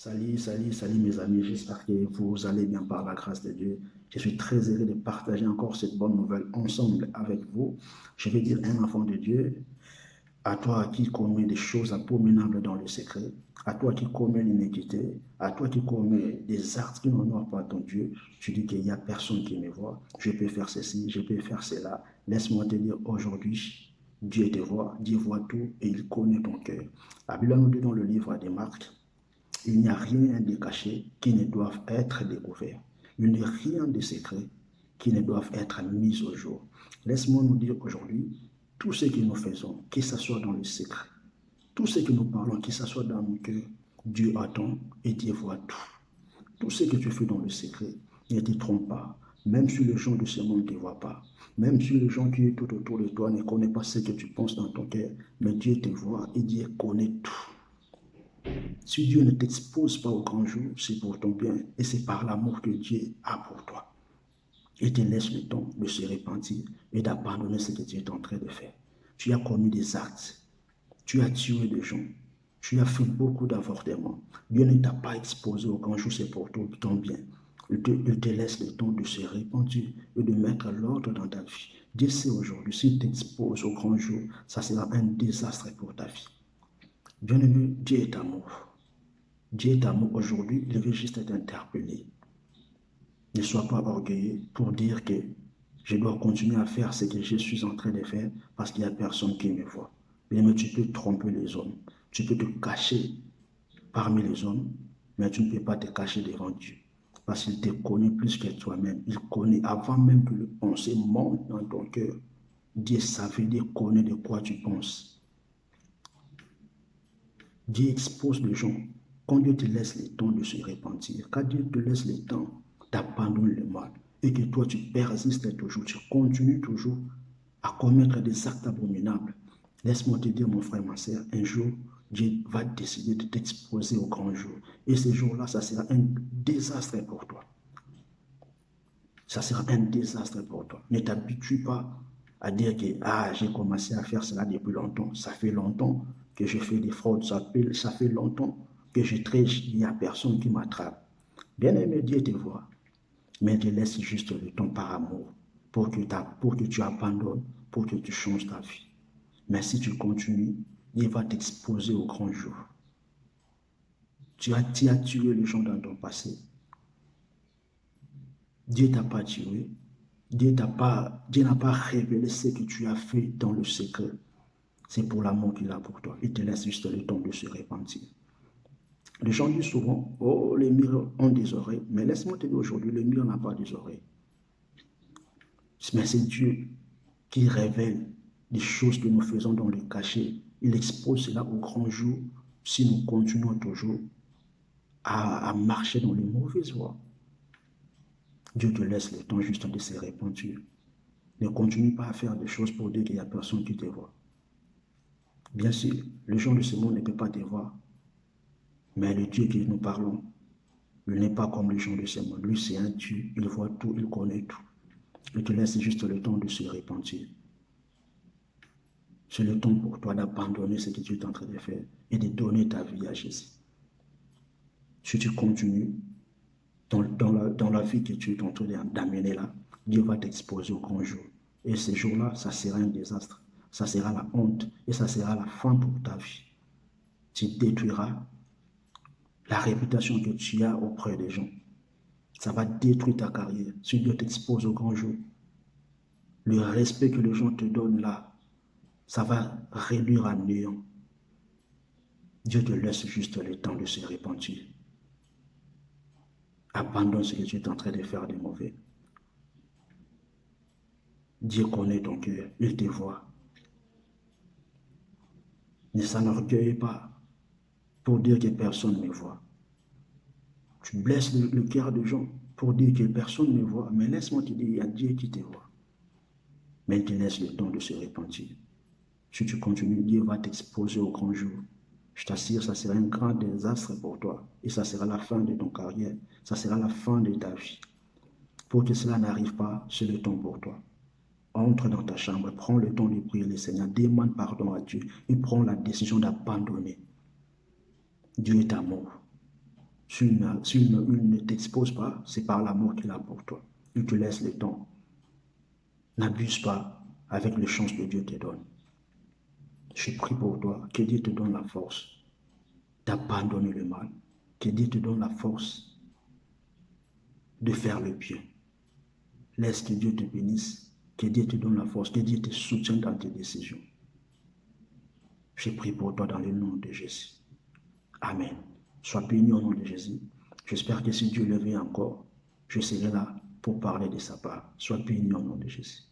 Salut, salut, salut mes amis, j'espère que vous allez bien par la grâce de Dieu. Je suis très heureux de partager encore cette bonne nouvelle ensemble avec vous. Je vais dire un enfant de Dieu, à toi qui commets des choses abominables dans le secret, à toi qui commets l'iniquité, à toi qui commets des actes qui n'honorent pas ton Dieu, tu dis qu'il n'y a personne qui me voit, je peux faire ceci, je peux faire cela. Laisse-moi te dire aujourd'hui, Dieu te voit, Dieu voit tout et il connaît ton cœur. La Bible nous dit dans le livre des Marcs, il n'y a rien de caché qui ne doive être découvert. Il n'y a rien de secret qui ne doive être mis au jour. Laisse-moi nous dire aujourd'hui, tout ce que nous faisons, que ce soit dans le secret, tout ce que nous parlons, que ce soit dans nos cœurs, Dieu attend et Dieu voit tout. Tout ce que tu fais dans le secret, ne te trompe pas. Même si les gens de ce monde ne te voient pas, même si les gens qui sont tout autour de toi ne connaissent pas ce que tu penses dans ton cœur, mais Dieu te voit et Dieu connaît tout. Si Dieu ne t'expose pas au grand jour, c'est pour ton bien et c'est par l'amour que Dieu a pour toi. Il te laisse le temps de se repentir et d'abandonner ce que tu es en train de faire. Tu as commis des actes, tu as tué des gens, tu as fait beaucoup d'avortements. Dieu ne t'a pas exposé au grand jour, c'est pour ton bien. Il te laisse le temps de se repentir et de mettre l'ordre dans ta vie. Dieu sait aujourd'hui, s'il t'expose au grand jour, ça sera un désastre pour ta vie. Bien-aimé, Dieu est amour. Dieu est amour aujourd'hui, il veut juste t'interpeller. Ne sois pas orgueilleux pour dire que je dois continuer à faire ce que je suis en train de faire parce qu'il n'y a personne qui me voit. Mais tu peux tromper les hommes. Tu peux te cacher parmi les hommes, mais tu ne peux pas te cacher devant Dieu. Parce qu'il te connaît plus que toi-même. Il connaît avant même que le pensée monte dans ton cœur. Dieu savait, Dieu connaît de quoi tu penses. Dieu expose les gens. Quand Dieu te laisse le temps de se repentir, quand Dieu te laisse le temps d'abandonner le mal, et que toi tu persistes toujours, tu continues toujours à commettre des actes abominables, laisse-moi te dire, mon frère, ma soeur, un jour, Dieu va décider de t'exposer au grand jour. Et ce jour-là, ça sera un désastre pour toi. Ça sera un désastre pour toi. Ne t'habitue pas à dire que j'ai commencé à faire cela depuis longtemps. Ça fait longtemps que je fais des fraudes. Ça fait longtemps que je triche. Il n'y a personne qui m'attrape. Bien aimé, Dieu te voit. Mais te laisse juste le temps par amour pour que tu abandonnes, pour que tu changes ta vie. Mais si tu continues, il va t'exposer au grand jour. Tu as tué les gens dans ton passé. Dieu t'a pas tué. Dieu n'a pas révélé ce que tu as fait dans le secret. C'est pour l'amour qu'il a pour toi. Il te laisse juste le temps de se repentir. Les gens disent souvent, oh, les murs ont des oreilles. Mais laisse-moi te dire aujourd'hui, le mur n'a pas des oreilles. Mais c'est Dieu qui révèle les choses que nous faisons dans le cachet. Il expose cela au grand jour si nous continuons toujours à marcher dans les mauvaises voies. Dieu te laisse le temps juste de se repentir. Ne continue pas à faire des choses pour dire qu'il n'y a personne qui te voit. Bien sûr, les gens de ce monde ne peuvent pas te voir. Mais le Dieu que nous parlons, il n'est pas comme les gens de ce monde. Lui, c'est un Dieu, il voit tout, il connaît tout. Il te laisse juste le temps de se repentir. C'est le temps pour toi d'abandonner ce que tu es en train de faire et de donner ta vie à Jésus. Si tu continues dans la vie que tu es en train d'amener là, Dieu va t'exposer au grand jour. Et ce jour-là, ça sera un désastre. Ça sera la honte et ça sera la fin pour ta vie. Tu détruiras la réputation que tu as auprès des gens. Ça va détruire ta carrière. Si Dieu t'expose au grand jour, le respect que les gens te donnent là, ça va réduire à néant. Dieu te laisse juste le temps de se repentir. Abandonne ce que tu es en train de faire de mauvais. Dieu connaît ton cœur, il te voit. Ne s'enorgueille pas pour dire que personne ne me voit. Tu blesses le cœur des gens pour dire que personne ne me voit. Mais laisse-moi te dire, il y a Dieu qui te voit. Mais il te laisse le temps de se repentir. Si tu continues, Dieu va t'exposer au grand jour. Je t'assure, ça sera un grand désastre pour toi. Et ça sera la fin de ton carrière. Ça sera la fin de ta vie. Pour que cela n'arrive pas, c'est le temps pour toi. Entre dans ta chambre, prends le temps de prier le Seigneur, demande pardon à Dieu et prends la décision d'abandonner. Dieu est amour. S'il ne t'expose pas, c'est par l'amour qu'il a pour toi. Il te laisse le temps. N'abuse pas avec les chances que Dieu te donne. Je prie pour toi, que Dieu te donne la force d'abandonner le mal, que Dieu te donne la force de faire le bien. Laisse que Dieu te bénisse, que Dieu te donne la force, que Dieu te soutienne dans tes décisions. Je prie pour toi dans le nom de Jésus. Amen. Sois béni au nom de Jésus. J'espère que si Dieu le veut encore, je serai là pour parler de sa part. Sois béni au nom de Jésus.